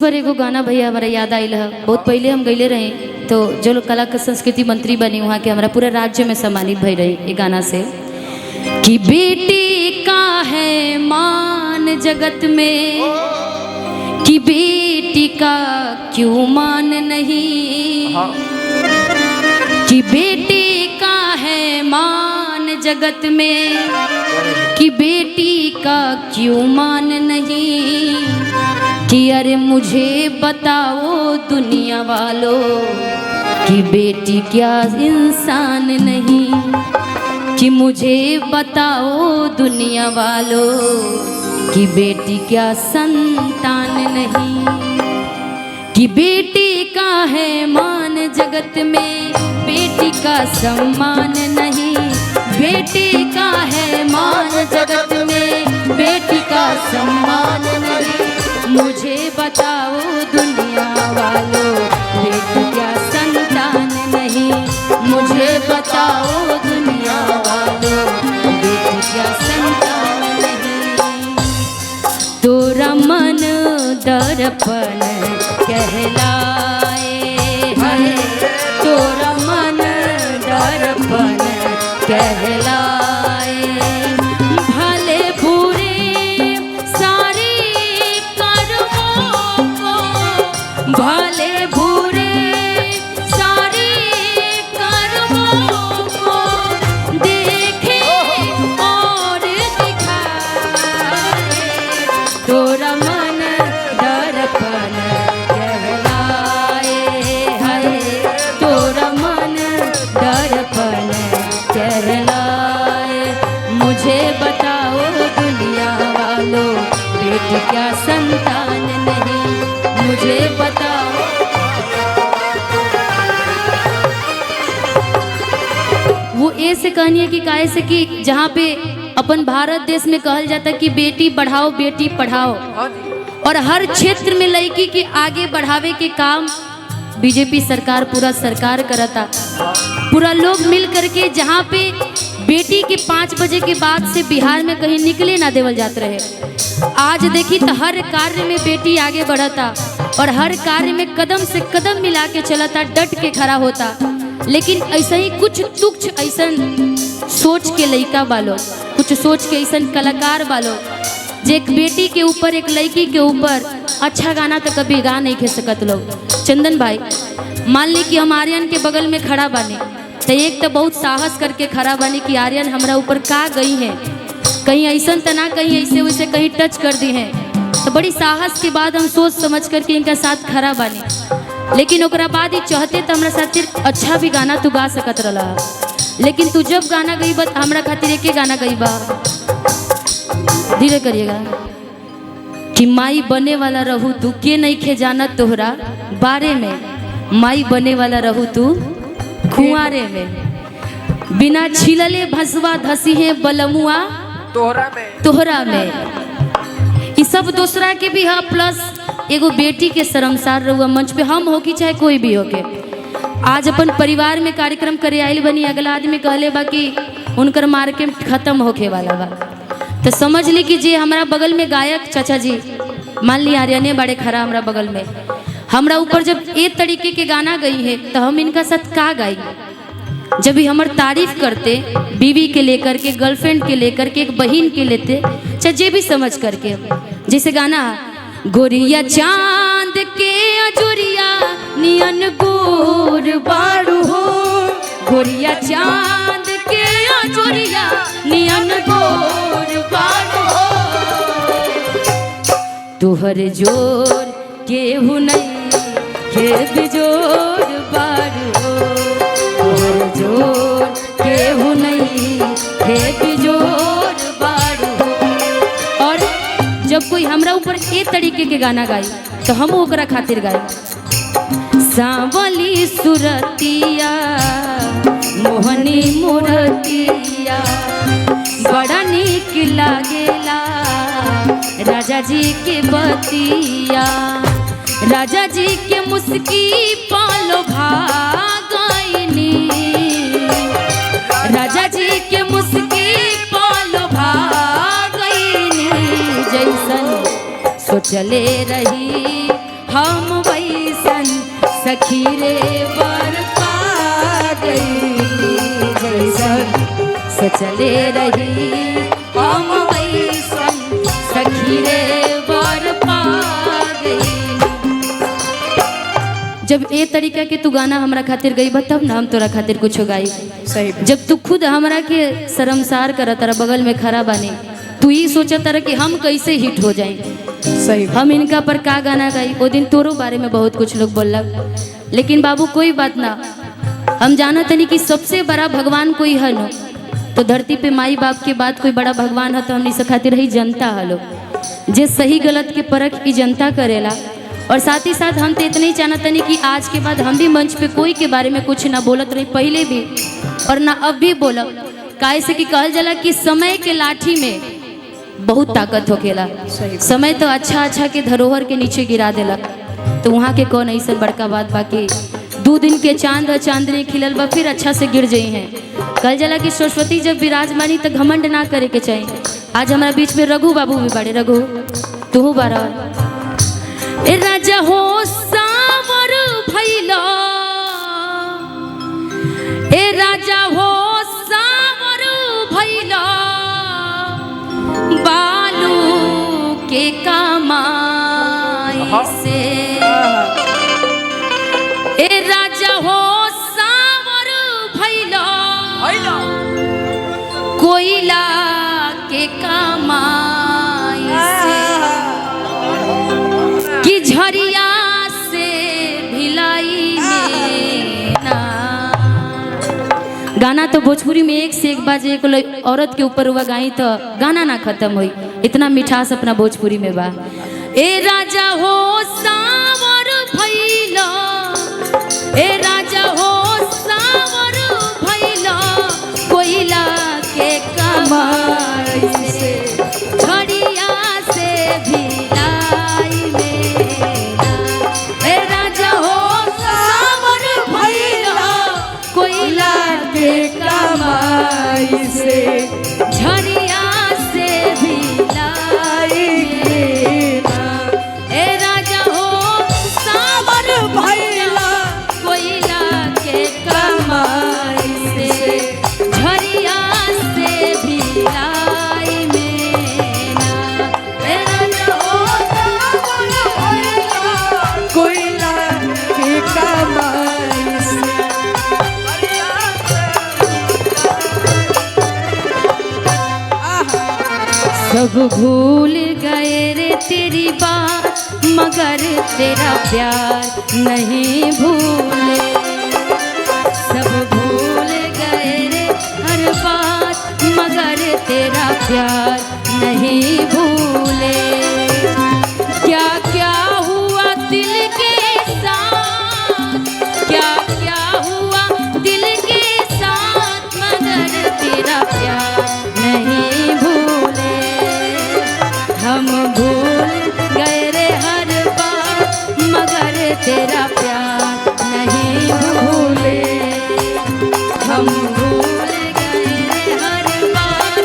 पर एगो गाना भैया हमारा याद आयल है। बहुत पहले हम गईले रहे तो जो लोग कला के संस्कृति मंत्री बनी वहाँ के हमारा पूरे राज्य में सम्मानित भई रही ये गाना से कि बेटी का है मान जगत में, कि बेटी का क्यों मान नहीं, कि बेटी का है मान जगत में, कि बेटी का क्यों मान नहीं, कि अरे मुझे बताओ दुनिया वालों कि बेटी क्या इंसान नहीं, कि मुझे बताओ दुनिया वालों कि बेटी क्या संतान नहीं, कि बेटी का है मान जगत में, बेटी का सम्मान नहीं, बेटी का है मान जगत में, बेटी का सम्मान नहीं, मुझे बताओ दुनिया वालों बेटी क्या संतान नहीं, मुझे बताओ दुनिया वालों बेटी क्या संतान नहीं। तोरा मन दर्पण कहलाए है, तोरा मन दर्पण कहलाए, भले बुरे सारे कर्मों को, भले बुरे सारे कर्मों को देखे और दिखाए, तोरा मन दर्पण कहलाए है, तोरा मन दर्पण कहलाए, मुझे बताओ दुनिया वालों बेटी क्या संतान नहीं, मुझे बताओ। वो ऐसे कहनी है कि काहे से कि जहाँ पे अपन भारत देश में कहल जाता है कि बेटी बढ़ाओ बेटी पढ़ाओ, और हर क्षेत्र में लड़की के आगे बढ़ावे के काम बीजेपी सरकार पूरा सरकार करता। पूरा लोग मिल करके जहाँ पे बेटी के 5 बजे के बाद से बिहार में कहीं निकले ना देवल जाते रहे, आज देखी तो हर कार्य में बेटी आगे बढ़ता और हर कार्य में कदम से कदम मिला के चलता, डट के खड़ा होता। लेकिन ऐसा ही कुछ तुच्छ ऐसा सोच के लड़का वालों, कुछ सोच के ऐसा कलाकार वालों जे एक बेटी के ऊपर एक लड़की के ऊपर अच्छा गाना तो कभी गा नहीं खे सकत लोग। चंदन भाई मान ली कि हम आर्यन के बगल में खड़ा बानी तो एक तो बहुत साहस करके खड़ा बानी कि आर्यन हमरा ऊपर का गई है, कहीं ऐसा तो ना कहीं ऐसे वैसे कहीं टच कर दी है, तो बड़ी साहस के बाद हम सोच समझ करके इनका साथ खड़ा बानी। लेकिन ओकरा बाद ही चाहते तो हमारा साथ अच्छा भी गाना तू गा सकत रहा, लेकिन तू जब गाना गई बा हमरा खातिर एक गाना गई बा, धीरे करिएगा, कि माई बने वाला रहू तू के नहीं खे जाना तोहरा बारे में, माई बने वाला रहू तू खुआरे में, बिना छिलले भसवा धसी है बलमुआ तोहरा में। ये सब दूसरा के भी है, प्लस एगो बेटी के शर्मसार रहुआ मंच पे हम हो कि चाहे कोई भी हो के आज अपन परिवार में कार्यक्रम करे आइल बनी, अगला आदमी कहले बा कि उनकर मार्केट खत्म होके वाला बा, तो समझ ली कि जे हमारा बगल में गायक चाचा जी मान ली आर्यने बड़े खरा हमारा बगल में, हमरा ऊपर जब एक तरीके के गाना गई है तो हम इनका साथ का गाई, जब भी हमार तारीफ करते बीवी के लेकर के, गर्लफ्रेंड के लेकर के, एक बहन के लेते, चाहे जे भी समझ करके, जैसे गाना गोरिया चांद के अजुरिया नियन गोर बारू हो, गोरिया चांद के अजुरिया नियन गोर बारू हो, तुहर जोर केहू नहीं के बिजोर बारू हो, तुहर जोर केहू नहीं के बिजोर बारू हो। और जब कोई हमरा ऊपर ए तरीके के गाना गाई तो हम ओकरा खातिर गाई, सांवली सुरतिया मोहनी मूर्तिया बड़ा नीक लागेला राजा जी के बतिया, राजा जी के मुस्की पालो भागनी, राजा जी के मुस्की पालो भागनी, जैसन सोचले रही हम वैसन सखी रे बर पा गई जैसन सचले रही हम वैसन सखी रे बर पा गई। जब ए तरीका के तू गाना हमरा खातिर गई तब ना हम तोरा खातिर कुछ गाई। सही। जब तू खुद हमरा के शर्मसार कर तारा बगल में खड़ा बानी, तू ही सोचा तारा कि हम कैसे हिट हो जाए। सही। हम इनका पर का गाना गाई। वो दिन तोरो बारे में बहुत कुछ लोग बोलक, लेकिन बाबू कोई बात ना। हम जाना तनी कि सबसे बड़ा भगवान कोई है न, तो धरती पे माई बाप के बाद कोई बड़ा भगवान है तो हमनी से खातिर रही जनता हलो, जे सही गलत के परख की जनता करेला। और साथ ही साथ हम तो इतना ही चाहना तनी कि आज के बाद हम भी मंच पे कोई के बारे में कुछ ना बोलत रही, पहले भी और ना अब भी बोलब। काहे से कि कहल जाला कि समय के लाठी में बहुत ताकत होकेला। समय तो अच्छा अच्छा के धरोहर के नीचे गिरा देला, तो वहाँ के कौन ऐसा बड़का बात बाकी 2 दिन के चांद और चांदनी खिलल बा फिर अच्छा से गिर जाई हैं। कहल जाला कि सरस्वती जब विराजमानी तो घमंड ना करे के चाहिए। आज हमारा बीच में रघु बाबू भी बड़े। रघु तू बारा ए राजा हो सावर भैला, ए राजा हो सावर भैला, बालू के कमाई से। ए राजा हो सावर भैला, कोयला के कमाई से, कि झरिया से भिलाई में ना। गाना तो भोजपुरी में एक से एक बाजे, एक औरत के ऊपर हुआ गाई तो गाना ना खत्म हुई। इतना मिठास अपना भोजपुरी में बा। ए राजा हो सावर भैला, ए राजा हो सावर भैला, कोयला के कमाई से, झरिया से भिलाई में ना। ए राजा हो सावर भैला, कोयला के कमाई से, झरिया से भिलाई में ना। ए राजा हो सावर भैला, कोयला के कमाई से, झरिया से भिलाई में ना। ए राजा हो सावर भैला, कोयला के कमाई से। सब भूल गए रे तेरी बात, मगर तेरा प्यार नहीं भूले। सब भूल गए रे हर बात, मगर तेरा प्यार नहीं भूले। क्या क्या हुआ दिल के साथ, क्या क्या हुआ दिल के साथ, मगर तेरा प्यार नहीं भूले। हम भूल गए रे हर बात, मगर तेरा प्यार नहीं भूले। हम भूल गए रे हर बात,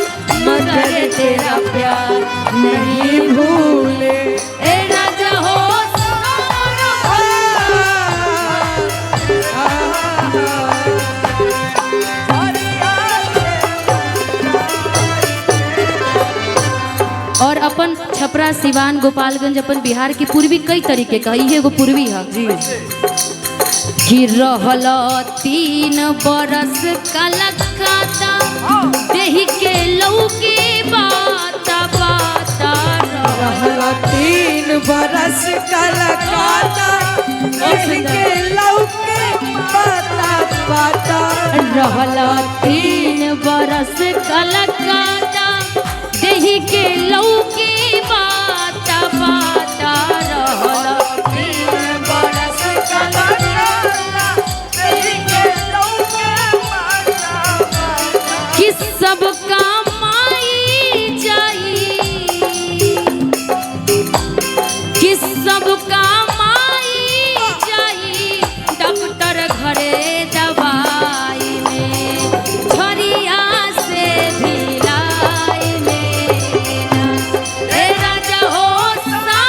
मगर तेरा प्यार नहीं भूले। ए राजा हो और अपन छपरा, सिवान, गोपालगंज, अपन बिहार के पूर्वी कई तरीके का ये एगो पूर्वी है जी। कि रहल 3 बरस कलकत्ता, देही के लौके बाता बाता। रहल 3 बरस कलकत्ता, के लौके बाता बाता। रहल 3 बरस कलकत्ता, देही के लौके बाता बाता। रहल 3 बरस कलकत्ता, के लौके बाता बाता। कि सबका माई जाई, कि सबका माई जाई, डॉक्टर घरे दवाई में, झरिया से भिलाई में ना। ए राजा हो सा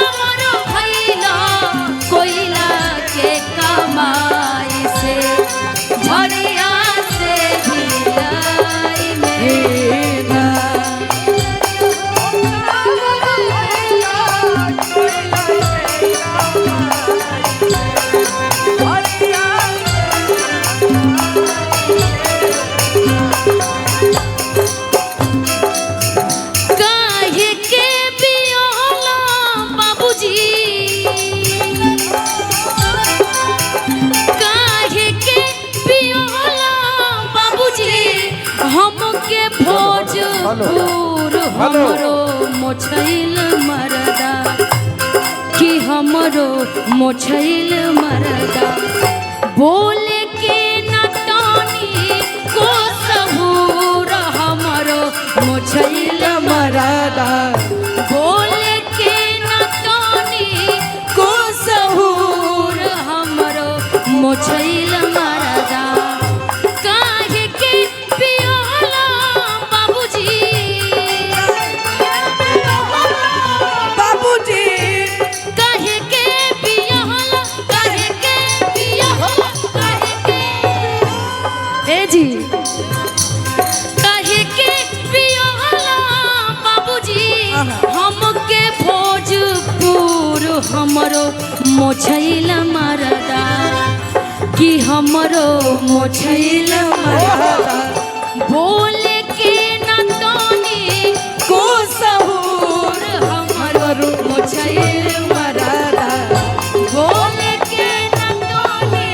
हमरो मोछैल मरदा कि हमरो मोछैल मरदा बोले के न तानी को सहूर हमरो मोछैल मरदा बोले के न तानी को सहूर हमरो मोछैल मरदा काहे के पियोला बाबूजी बाबूजी काहे के पियोला काहे के पियोला काहे के ए जी काहे के पियोला बाबूजी हमके भोजपुर हमरो मोछैल मरदा कि हमरो मोछैल मरदा बोले के न तानी को सहूर हमरो मोछैल मरदा बोले के न तानी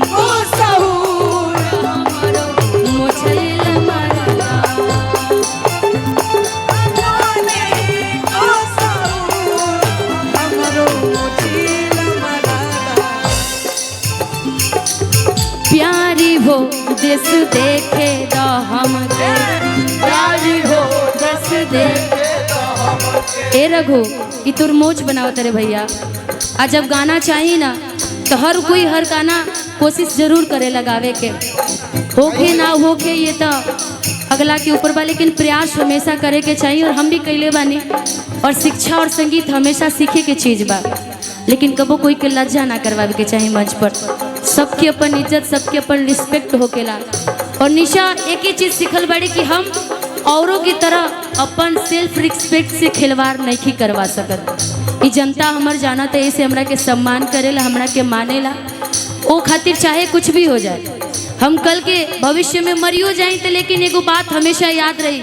को सहूर हमरो मोछैल मरदा को सहूर हमरो मोछैल मरदा प्यारी हो देश देखे द हमके प्यारी हो देश देखे ए रघु ई तोर मोच बनाओ तेरे भैया आ जब गाना चाहिए ना तो हर कोई हर गाना कोशिश जरूर करे लगावे के होके ना होके ये तो अगला के ऊपर बा लेकिन प्रयास हमेशा करे के चाहिए और हम भी कैले बानी और शिक्षा और संगीत हमेशा सीखे के चीज बा लेकिन कबो कोई के लज्जा ना करवावे के चाहिए मंच पर सबके अपन इज्जत सबके अपन रिस्पेक्ट होकेला और निशा एक ही चीज सिखल बाड़ी कि हम औरों की तरह अपन सेल्फ रिस्पेक्ट से खिलवाड़ नहीं करवा सकत ई जनता हमर जाना तो ऐसे हमरा के सम्मान करेला हमरा के मानेला ओ खातिर चाहे कुछ भी हो जाए हम कल के भविष्य में मरियो जाए तो लेकिन एगो बात हमेशा याद रही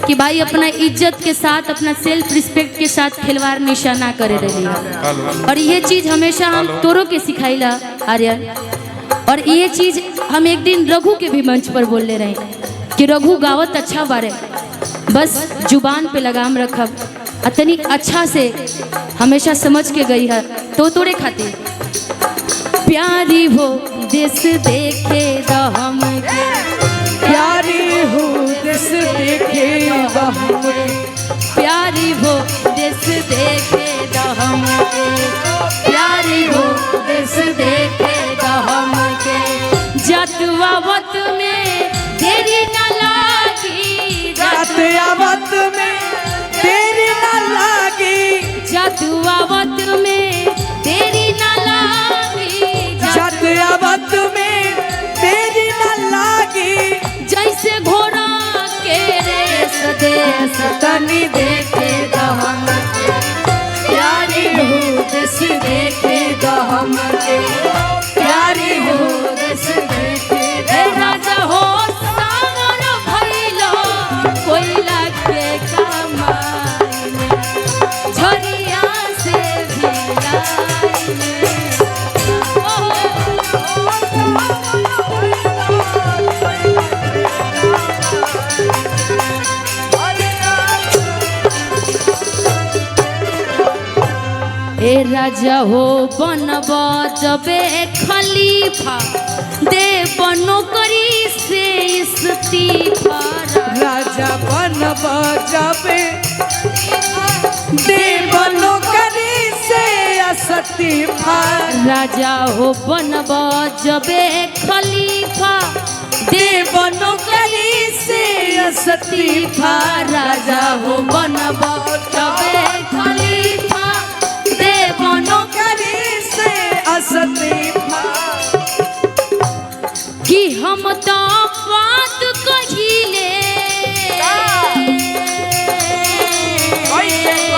कि भाई अपना इज्जत के साथ अपना सेल्फ रिस्पेक्ट के साथ खिलवाड़ निशा ना करे रही और ये चीज हमेशा हम तोरों के सिखाईला आर्यन और ये चीज हम एक दिन रघु के भी मंच पर बोलने रहे कि रघु गावत अच्छा बारे बस जुबान पे लगाम रखब अतनी अच्छा से हमेशा समझ के गई है तो तोरे खातिर प्यारी हो देश देखे द हमके प्यारी हो देश देखे द हमके प्यारी हो देश देखे द हमके प्यारी हो देश देखे द हमके जतवावत में देरी न लागी जतवावत में देरी न लागी जतवावत में देरी न लागी जतवावत में देरी न लागी जैसे घोड़ा के रेस देश तनी देखे द हमके प्यारी हो देश देखे द हमके प्यारी हो देश देखे ए राजा हो सावर भइलो कोयला के कमाई में झरिया से भिलाई में ए राजा हो बनब जबे खलीफा दे बनो करी से इस्तीफा राजा बनब जबे देव नौकरी से इस्तीफा राजा हो बनब जबे खलीफा देव नौकरी से इस्तीफा राजा हो बनब जबे खलीफा देव नौकरी से इस्तीफा कि हम तो बात कहिले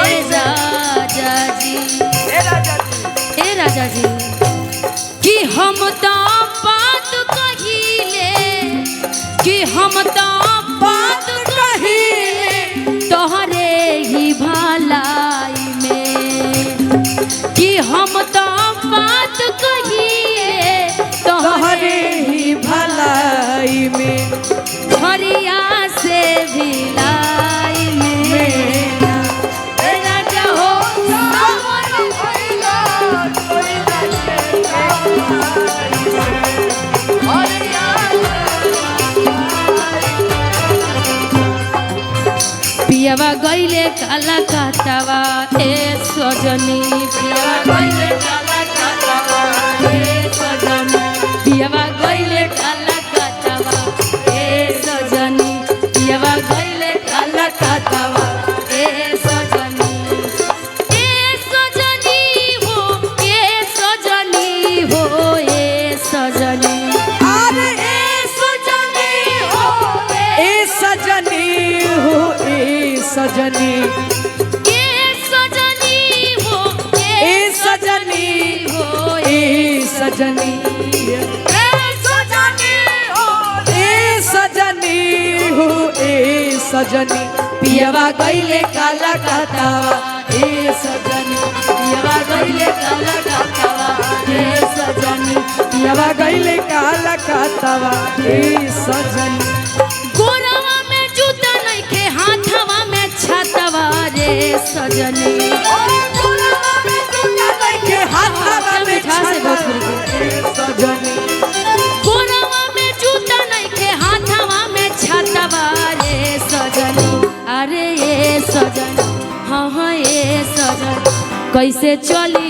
राजा जी ए राजा जी कि हम तो बात कहिले कि हम तो बात कहिले तोहरे ही भलाई में कि हम तो बात कहिए तोहरे ही भलाई में हरिया से भिलाई में पियावा गईले काला काटावा ए सजनी पियावा गईले काला काटावा ए सजनी पियावा गईले काला काटावा ए सजनी पियावा गईले काला काटावा ए सजनी हो ए सजनी हो ए सजनी अरे ए सजनी हो ए सजनी हो ए सजनी ए सजनी हो ए सजनी हो ए सजनी ए सजनी हो ए सजनी पियवा गईले काला काटावा ए सजनी पियवा गईले काला काटावा ए सजनी पियवा गईले काला काटावा ए सजनी गोरवा में जूता नइखे हाथवा में छातवा रे सजनी गोरवा में जूता नइखे हाथवा में छातवा रे सजनी गोरवा में जूता नइखे हाथवा में छातवा रे सजनी अरे ये सजनी हाँ हाँ ये सजनी कैसे चली